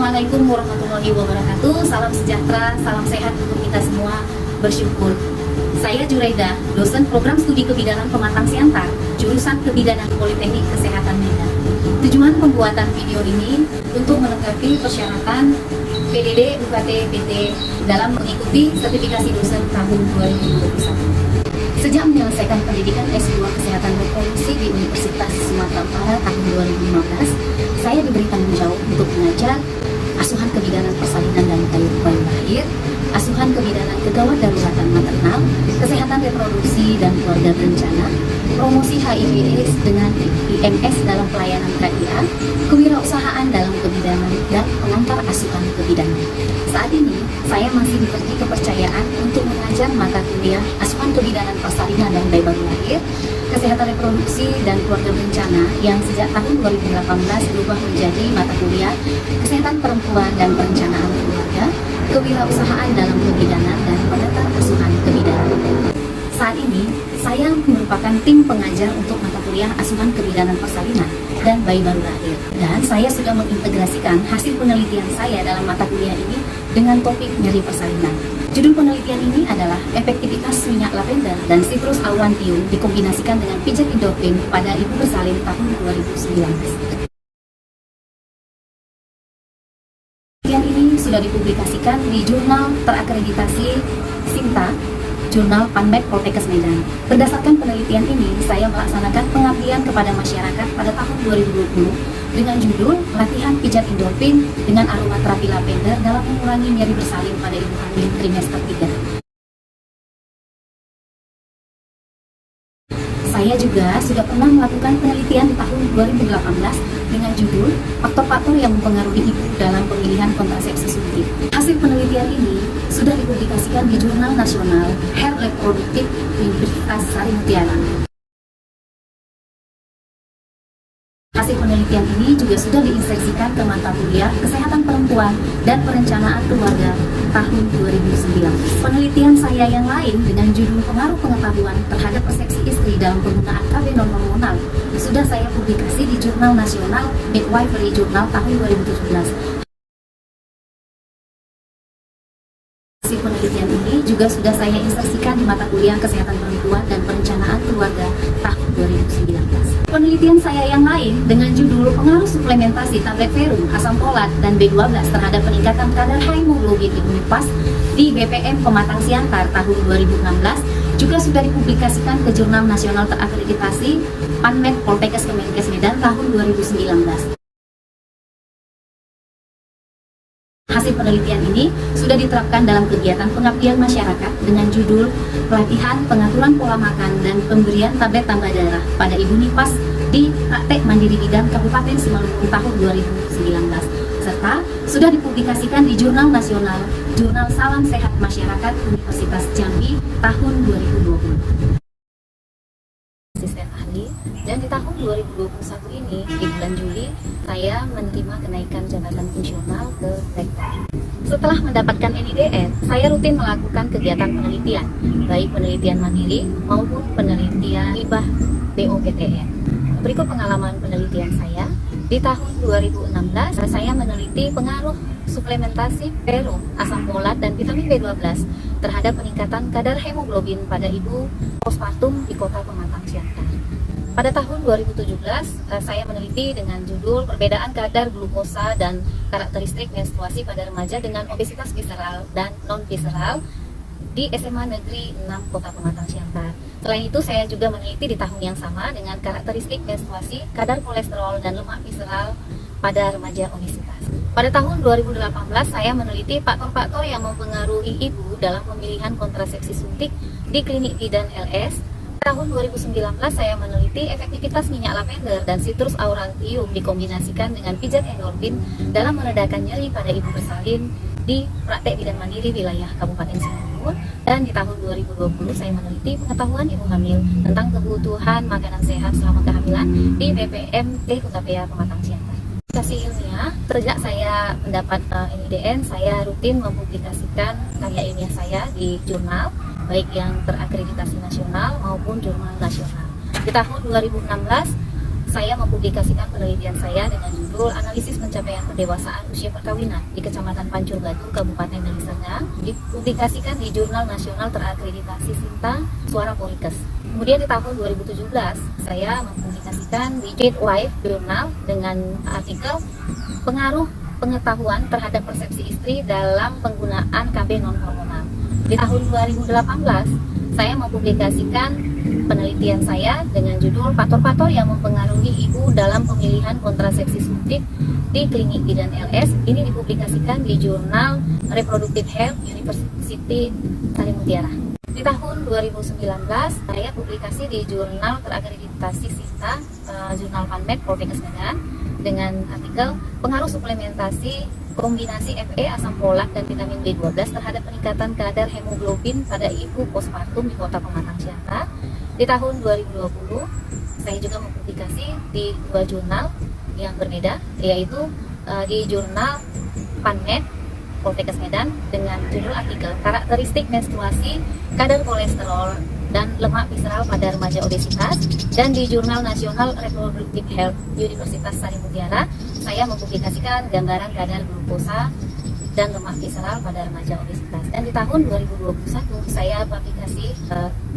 Assalamualaikum warahmatullahi wabarakatuh. Salam sejahtera, salam sehat untuk kita semua. Bersyukur. Saya Juraida, dosen program studi kebidanan Pematang Siantar, jurusan Kebidanan Politeknik Kesehatan Medan. Tujuan pembuatan video ini untuk melengkapi persyaratan PDD UKT PT dalam mengikuti sertifikasi dosen tahun 2021. Sejak menyelesaikan pendidikan S2 Kesehatan Reproduksi di Universitas Sumatera Utara tahun 2015, saya diberi tanggung jawab untuk mengajar asuhan kebidanan persalinan dan bayi lahir, asuhan kebidanan kegawat daruratan maternal, kesehatan reproduksi dan keluarga berencana, promosi HIV/AIDS dengan IMS dalam pelayanan KIA, kewirausahaan dalam kebidanan, dan pengantar asuhan kebidanan. Saat ini, saya masih diberi kepercayaan untuk mengajar mata kuliah asuhan kebidanan persalinan dan bayi baru lahir, kesehatan reproduksi dan keluarga berencana yang sejak tahun 2018 berubah menjadi mata kuliah kesehatan perempuan dan perencanaan keluarga, kewirausahaan dalam kebidanan, dan pengantar asuhan kebidanan. Saat ini, saya merupakan tim pengajar untuk mata kuliah asuhan kebidanan persalinan dan bayi baru lahir. Dan saya sudah mengintegrasikan hasil penelitian saya dalam mata kuliah ini dengan topik nyeri persalinan. Judul penelitian ini adalah efektivitas minyak lavender dan citrus aurantium dikombinasikan dengan pijat endorfin pada ibu bersalin tahun 2019. Penelitian ini sudah dipublikasikan di jurnal terakreditasi SINTA, Jurnal PANMED Poltekkes Medan. Berdasarkan penelitian ini, saya melaksanakan pengabdian kepada masyarakat pada tahun 2020 dengan judul Latihan Pijat Endorfin dengan Aromaterapi Lavender dalam mengurangi nyeri bersalin pada ibu hamil trimester 3. Saya juga sudah pernah melakukan penelitian di tahun 2018 dengan judul Faktor-faktor yang mempengaruhi ibu dalam pemilihan kontrasepsi suntik. Hasil penelitian ini sudah dipublikasikan di Jurnal Nasional Hair Reproductive Universitas Sari Mutiara. Hasil penelitian ini juga sudah diinsersikan ke mata kuliah Kesehatan Perempuan dan Perencanaan Keluarga tahun 2009. Penelitian saya yang lain dengan judul Pengaruh Pengetahuan Terhadap Persepsi Istri dalam Penggunaan KB Non-Hormonal sudah saya publikasi di Jurnal Nasional Midwifery Journal tahun 2017. Hasil penelitian ini juga sudah saya insersikan di mata kuliah Kesehatan Perempuan dan Perencanaan Keluarga tahun 2019. Penelitian saya yang lain dengan judul Pengaruh Suplementasi Tablet Verum, Asam Folat, dan B12 terhadap peningkatan kadar hemoglobin ibu nifas di BPM Pematang Siantar tahun 2016 juga sudah dipublikasikan ke Jurnal Nasional Terakreditasi PANMED Poltekkes Kemenkes Medan tahun 2019. Hasil penelitian ini sudah diterapkan dalam kegiatan pengabdian masyarakat dengan judul Pelatihan Pengaturan Pola Makan dan Pemberian Tablet Tambah Darah pada Ibu Nifas di Praktek Mandiri Bidan Kabupaten Simalungun tahun 2019, serta sudah dipublikasikan di Jurnal Nasional Jurnal Salam Sehat Masyarakat Universitas Jambi tahun 2020. Asisten ahli, dan di tahun 2021 ini di bulan Juli saya menerima kenaikan jabatan fungsional ke rektor. Setelah mendapatkan NIDN, saya rutin melakukan kegiatan penelitian, baik penelitian mandiri maupun penelitian hibah BOPTN. Berikut pengalaman penelitian saya. Di tahun 2016 saya meneliti pengaruh suplementasi verum, asam folat, dan vitamin B12 terhadap peningkatan kadar hemoglobin pada ibu postpartum di kota Pematang Siantar. Pada tahun 2017, saya meneliti dengan judul Perbedaan kadar glukosa dan karakteristik menstruasi pada remaja dengan obesitas visceral dan non-visceral di SMA Negeri 6 Kota Pematang Siantar. Selain itu, saya juga meneliti di tahun yang sama dengan karakteristik menstruasi, kadar kolesterol, dan lemak visceral pada remaja obesitas. Pada tahun 2018, saya meneliti faktor-faktor yang mempengaruhi ibu dalam pemilihan kontrasepsi suntik di klinik bidan LS. Tahun 2019 saya meneliti efektivitas minyak lavender dan citrus aurantium dikombinasikan dengan pijat endorfin dalam meredakan nyeri pada ibu bersalin di Praktek Bidan Mandiri wilayah Kabupaten Simalungun. Dan di tahun 2020 saya meneliti pengetahuan ibu hamil tentang kebutuhan makanan sehat selama kehamilan di BPMT Hutapea Pematang Siantar. Publikasi ilmiah, sejak saya mendapat NIDN, saya rutin mempublikasikan karya ilmiah saya di jurnal baik yang terakreditasi nasional maupun jurnal nasional. Di tahun 2016 saya mempublikasikan penelitian saya dengan judul Analisis Pencapaian Pendewasaan Usia Perkawinan di Kecamatan Pancur Batu, Kabupaten Deli Serdang, dipublikasikan di Jurnal Nasional Terakreditasi Sinta Suara Politekkes. Kemudian di tahun 2017, saya mempublikasikan di Gateway Journal dengan artikel Pengaruh Pengetahuan Terhadap Persepsi Istri dalam Penggunaan KB Non-Hormonal. Di tahun 2018, saya mempublikasikan penelitian saya dengan judul Faktor-faktor yang mempengaruhi ibu dalam pemilihan kontrasepsi suntik di klinik bidan LS. Ini dipublikasikan di Jurnal Reproductive Health University Sari Mutiara. Di tahun 2019, saya publikasi di Jurnal Terakreditasi Sinta, Jurnal PubMed Poltekkes Medan, dengan artikel Pengaruh Suplementasi Kombinasi Fe, asam folat, dan vitamin B12 terhadap peningkatan kadar hemoglobin pada ibu postpartum di Kota Pematang Siantar. Di tahun 2020, saya juga mempublikasi di dua jurnal yang berbeda, yaitu di Jurnal PubMed Poltekkes Medan dengan judul artikel Karakteristik Menstruasi, Kadar Kolesterol, dan Lemak Visceral pada Remaja Obesitas, dan di Jurnal Nasional Reproductive Health Universitas Sari Mutiara, saya mempublikasikan gambaran kadar glukosa dan lemak visceral pada remaja obesitas. Dan di tahun 2021, saya publikasi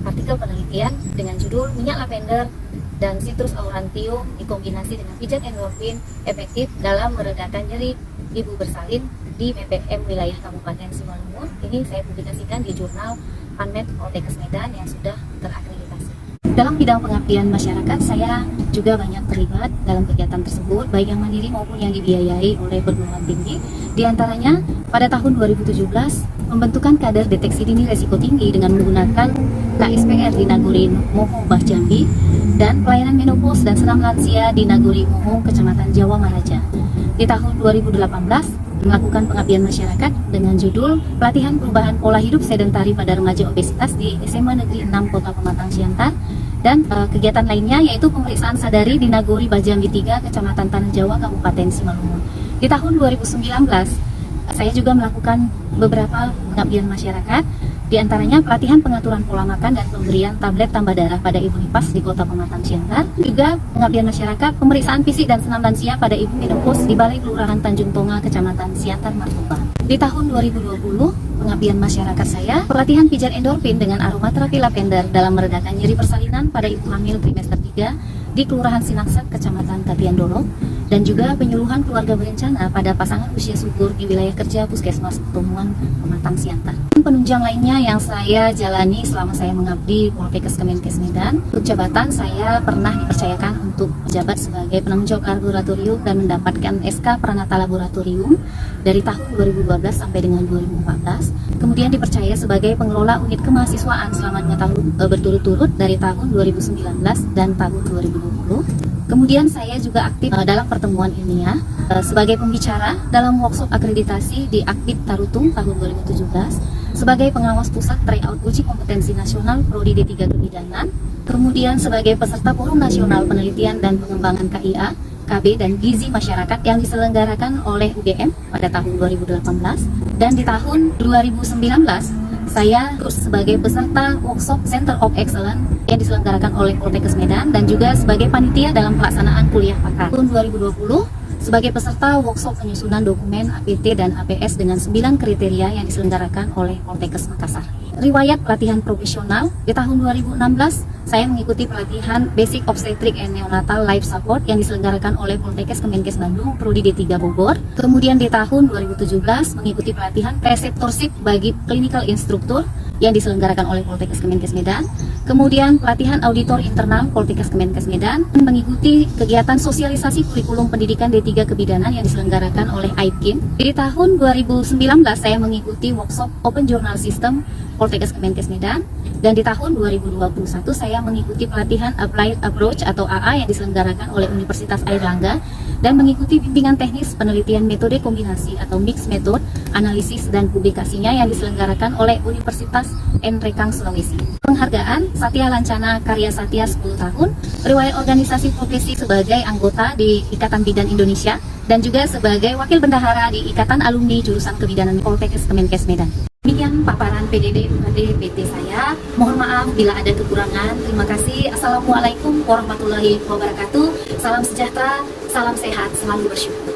artikel penelitian dengan judul Minyak Lavender dan Citrus aurantium dikombinasi dengan pijat endorfin efektif dalam meredakan nyeri ibu bersalin di PPM wilayah Kabupaten Simalungun. Ini saya publikasikan di Jurnal PubMed Poltekkes Medan yang sudah terakreditasi. Dalam bidang pengabdian masyarakat, saya juga banyak terlibat dalam kegiatan tersebut, baik yang mandiri maupun yang dibiayai oleh perguruan tinggi. Di antaranya, pada tahun 2017, pembentukan kader deteksi dini resiko tinggi dengan menggunakan KSPR di Nagori Moho, Bah Jambi, dan pelayanan menopause dan senam lansia di Nagori Moho, Kecamatan Jawa Maraja. Di tahun 2018, melakukan pengabdian masyarakat dengan judul Pelatihan Perubahan Pola Hidup Sedentari pada Remaja Obesitas di SMA Negeri 6 Kota Pematang Siantar, dan kegiatan lainnya yaitu pemeriksaan sadari di Nagori Bajambi 3 Kecamatan Tanah Jawa Kabupaten Simalungun. Di tahun 2019 saya juga melakukan beberapa pengabdian masyarakat, di antaranya pelatihan pengaturan pola makan dan pemberian tablet tambah darah pada ibu nifas di Kota Pematang Siantar, juga pengabdian masyarakat pemeriksaan fisik dan senam lansia pada ibu menopause di Balai Kelurahan Tanjung Tonga Kecamatan Siantar Martoba. Di tahun 2020, pengabdian masyarakat saya pelatihan pijat endorfin dengan aromaterapi lavender dalam meredakan nyeri persalinan pada ibu hamil trimester 3 di Kelurahan Sinangsak, Kecamatan Tapiandolo, dan juga penyuluhan keluarga berencana pada pasangan usia subur di wilayah kerja Puskesmas Tomuan Pematang Siantar. Penunjang lainnya yang saya jalani selama saya mengabdi Poltekkes Kemenkes Medan, untuk jabatan saya pernah dipercayakan untuk menjabat sebagai penanggung jawab laboratorium dan mendapatkan SK Pranata Laboratorium dari tahun 2012 sampai dengan 2014. Kemudian dipercaya sebagai pengelola unit kemahasiswaan selama 2 tahun berturut-turut dari tahun 2019 dan tahun 2020. Kemudian saya juga aktif dalam pertemuan ilmiah sebagai pembicara dalam workshop akreditasi di Akbid Tarutung tahun 2017, sebagai pengawas pusat tryout uji kompetensi nasional Prodi D3 Kebidanan, kemudian sebagai peserta Forum Nasional Penelitian dan Pengembangan KIA, KB dan Gizi Masyarakat yang diselenggarakan oleh UGM pada tahun 2018, dan di tahun 2019 saya sebagai peserta workshop Center of Excellence yang diselenggarakan oleh Poltekkes Medan dan juga sebagai panitia dalam pelaksanaan kuliah pakar. Tahun 2020 sebagai peserta workshop penyusunan dokumen APT dan APS dengan 9 kriteria yang diselenggarakan oleh Poltekkes Makassar. Riwayat pelatihan profesional, di tahun 2016 saya mengikuti pelatihan Basic Obstetric and Neonatal Life Support yang diselenggarakan oleh Poltekkes Kemenkes Bandung Prodi D3 Bogor. Kemudian di tahun 2017 mengikuti pelatihan Preceptorship bagi Clinical Instructor yang diselenggarakan oleh Poltekkes Kemenkes Medan. Kemudian pelatihan Auditor Internal Poltekkes Kemenkes Medan, mengikuti kegiatan sosialisasi kurikulum pendidikan D3 Kebidanan yang diselenggarakan oleh AIPKIN. Di tahun 2019 saya mengikuti workshop Open Journal System Poltekkes Kemenkes Medan, dan di tahun 2021 saya mengikuti pelatihan Applied Approach atau AA yang diselenggarakan oleh Universitas Airlangga, dan mengikuti bimbingan teknis penelitian metode kombinasi atau mixed method, analisis dan publikasinya yang diselenggarakan oleh Universitas Nrekang Sulawesi. Penghargaan Satya Lancana Karya Satya 10 tahun, riwayat organisasi profesi sebagai anggota di Ikatan Bidan Indonesia, dan juga sebagai wakil bendahara di Ikatan Alumni Jurusan Kebidanan Poltekkes Kemenkes Medan. Demikian paparan PDD UKD PT saya. Mohon maaf bila ada kekurangan. Terima kasih. Assalamualaikum warahmatullahi wabarakatuh. Salam sejahtera, salam sehat, selalu bersyukur.